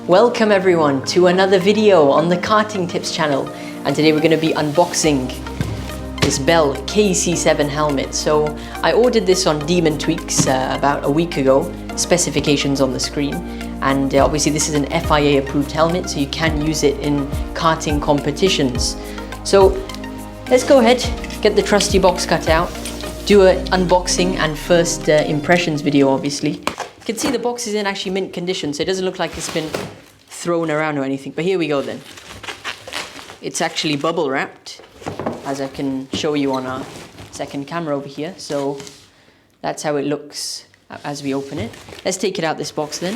Welcome everyone to another video on the Karting Tips channel, and today we're going to be unboxing this Bell KC7 helmet. So I ordered this on Demon Tweaks about a week ago, specifications on the screen, and obviously this is an FIA approved helmet, so you can use it in karting competitions. So let's go ahead, get the trusty box cut out, do an unboxing and first impressions video obviously. You can see the box is in actually mint condition, so it doesn't look like it's been thrown around or anything. But here we go then. It's actually bubble wrapped, as I can show you on our second camera over here. So that's how it looks as we open it. Let's take it out this box then.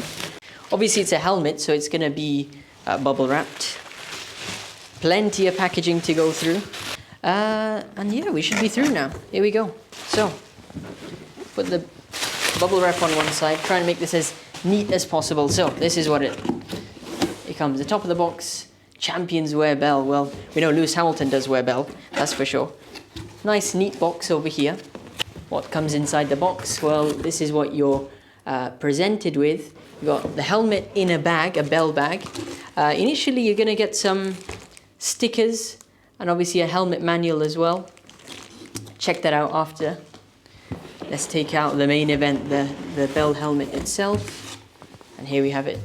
Obviously it's a helmet, so it's going to be bubble wrapped. Plenty of packaging to go through. And yeah, we should be through now. Here we go. So, put the bubble wrap on one side, try and make this as neat as possible. So this is what it comes. The top of the box, champions wear Bell. Well, we know Lewis Hamilton does wear Bell, that's for sure. Nice neat box over here. What comes inside the box? Well, this is what you're presented with. You've got the helmet in a bag, a Bell bag. Initially you're going to get some stickers and obviously a helmet manual as well. Check that out after. Let's take out the main event, the Bell helmet itself. And here we have it.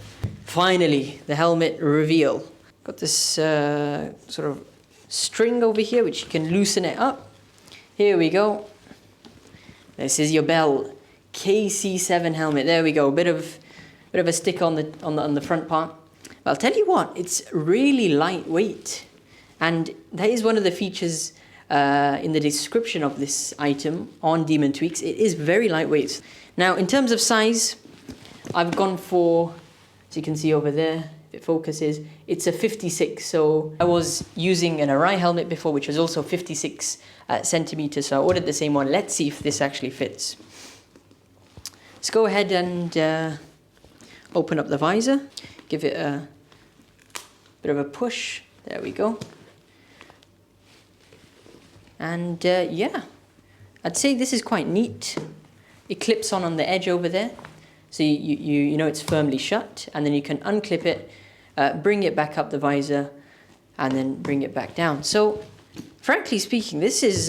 Finally, the helmet reveal. Got this sort of string over here, which you can loosen it up. Here we go. This is your Bell KC7 helmet. There we go. Bit of a stick on the front part. But I'll tell you what, it's really lightweight. And that is one of the features in the description of this item on Demon Tweaks. It is very lightweight. Now, in terms of size, I've gone for, as you can see over there, if it focuses, it's a 56. So I was using an Arai helmet before, which was also 56 centimeters. So I ordered the same one. Let's see if this actually fits. Let's go ahead and open up the visor. Give it a bit of a push. There we go. And yeah, I'd say this is quite neat. It clips on the edge over there. So you know it's firmly shut, and then you can unclip it, bring it back up the visor, and then bring it back down. So, frankly speaking, this is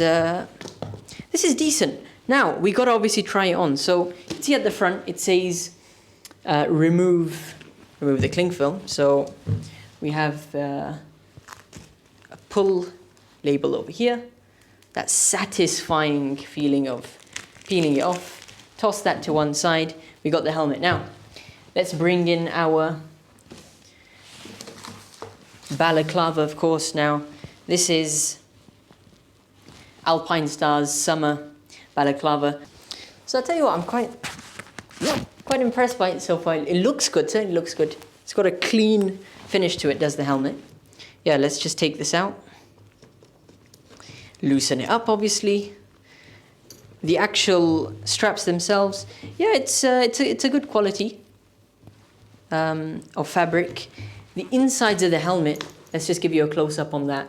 decent. Now we got to obviously try it on. So you can see at the front it says remove the cling film. So we have a pull label over here. That satisfying feeling of peeling it off. Toss that to one side. We got the helmet. Now, let's bring in our balaclava, of course. Now, this is Alpinestars Summer Balaclava. So I'll tell you what, I'm quite impressed by it so far. It looks good, certainly looks good. It's got a clean finish to it, does the helmet. Yeah, let's just take this out. Loosen it up, obviously. The actual straps themselves, yeah, it's a good quality of fabric. The insides of the helmet, let's just give you a close-up on that.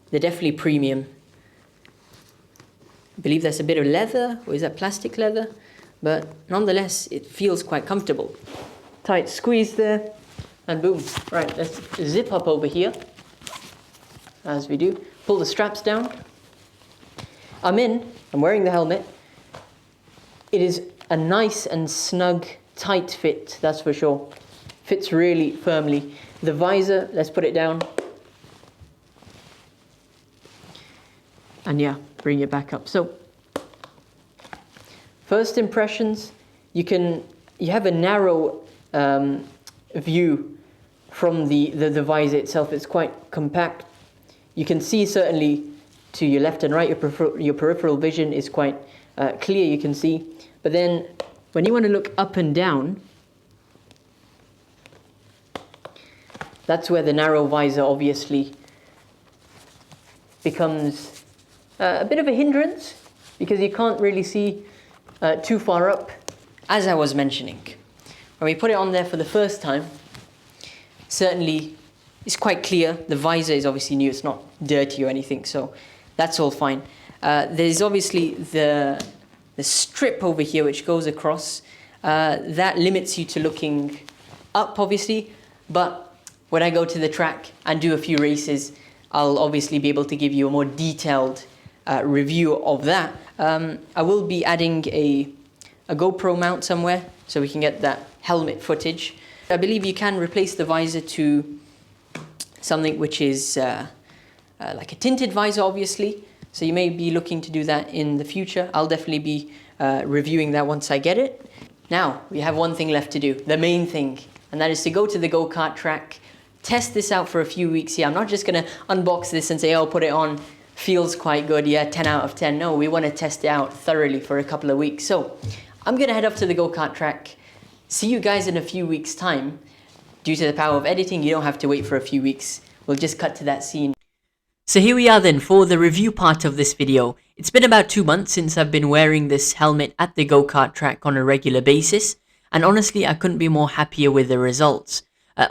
They're definitely premium. I believe that's a bit of leather, or is that plastic leather? But nonetheless, it feels quite comfortable. Tight squeeze there, and boom. Right, let's zip up over here, as we do. Pull the straps down. I'm wearing the helmet. It is a nice and snug, tight fit, that's for sure. Fits really firmly. The visor, let's put it down. And yeah, bring it back up. So, first impressions, you have a narrow view from the visor itself. It's quite compact. You can see certainly to your left and right, your peripheral vision is quite clear, you can see. But then when you want to look up and down, that's where the narrow visor obviously becomes a bit of a hindrance, because you can't really see too far up. As I was mentioning, when we put it on there for the first time, certainly it's quite clear. The visor is obviously new, it's not dirty or anything, so that's all fine. There's obviously the strip over here which goes across. That limits you to looking up obviously, but when I go to the track and do a few races, I'll obviously be able to give you a more detailed review of that. I will be adding a GoPro mount somewhere so we can get that helmet footage. I believe you can replace the visor to something which is like a tinted visor obviously, so you may be looking to do that in the future. I'll definitely be reviewing that once I get it. Now we have one thing left to do, the main thing, and that is to go to the go-kart track, test this out for a few weeks here. I'm not just going to unbox this and say, oh, put it on, feels quite good, yeah, 10 out of 10. No, we want to test it out thoroughly for a couple of weeks. So I'm going to head up to the go-kart track. See you guys in a few weeks' time. Due to the power of editing, you don't have to wait for a few weeks. We'll just cut to that scene. So here we are then for the review part of this video. It's been about 2 months since I've been wearing this helmet at the go-kart track on a regular basis, and honestly I couldn't be more happier with the results.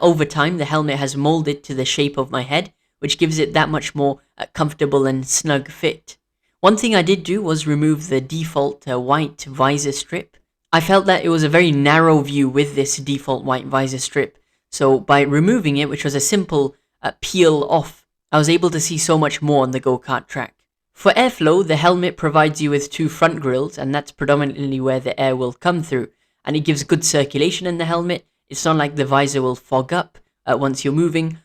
Over time the helmet has molded to the shape of my head, which gives it that much more comfortable and snug fit. One thing I did do was remove the default white visor strip. I felt that it was a very narrow view with this default white visor strip, so by removing it, which was a simple peel off, I was able to see so much more on the go-kart track. For airflow, the helmet provides you with 2 front grills, and that's predominantly where the air will come through, and it gives good circulation in the helmet. It's not like the visor will fog up once you're moving.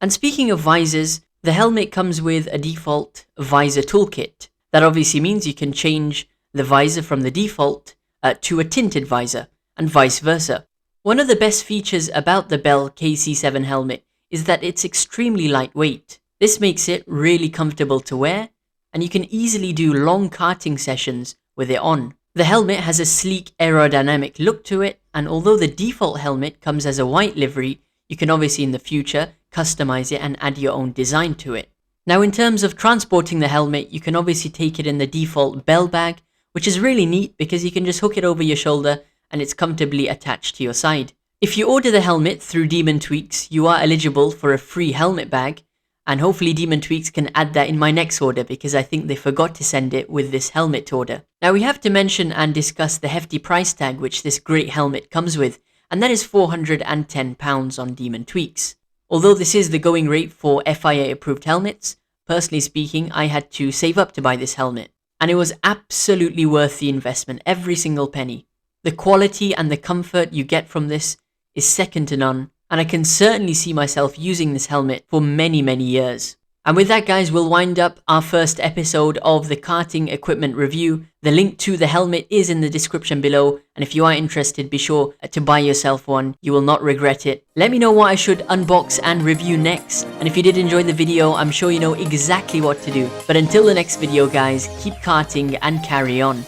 And speaking of visors, the helmet comes with a default visor toolkit. That obviously means you can change the visor from the default to a tinted visor, and vice versa. One of the best features about the Bell KC7 helmet is that it's extremely lightweight. This makes it really comfortable to wear, and you can easily do long karting sessions with it on. The helmet has a sleek aerodynamic look to it, and although the default helmet comes as a white livery, you can obviously in the future customize it and add your own design to it. Now in terms of transporting the helmet, you can obviously take it in the default Bell bag, which is really neat because you can just hook it over your shoulder and it's comfortably attached to your side. If you order the helmet through Demon Tweaks, you are eligible for a free helmet bag, and hopefully Demon Tweaks can add that in my next order because I think they forgot to send it with this helmet order. Now we have to mention and discuss the hefty price tag which this great helmet comes with, and that is £410 on Demon Tweaks. Although this is the going rate for FIA approved helmets, personally speaking I had to save up to buy this helmet, and it was absolutely worth the investment, every single penny. The quality and the comfort you get from this is second to none, and I can certainly see myself using this helmet for many years. And with that guys, we'll wind up our first episode of the karting equipment review. The link to the helmet is in the description below, and if you are interested, be sure to buy yourself one. You will not regret it. Let me know what I should unbox and review next, and if you did enjoy the video, I'm sure you know exactly what to do. But until the next video guys, keep karting and carry on.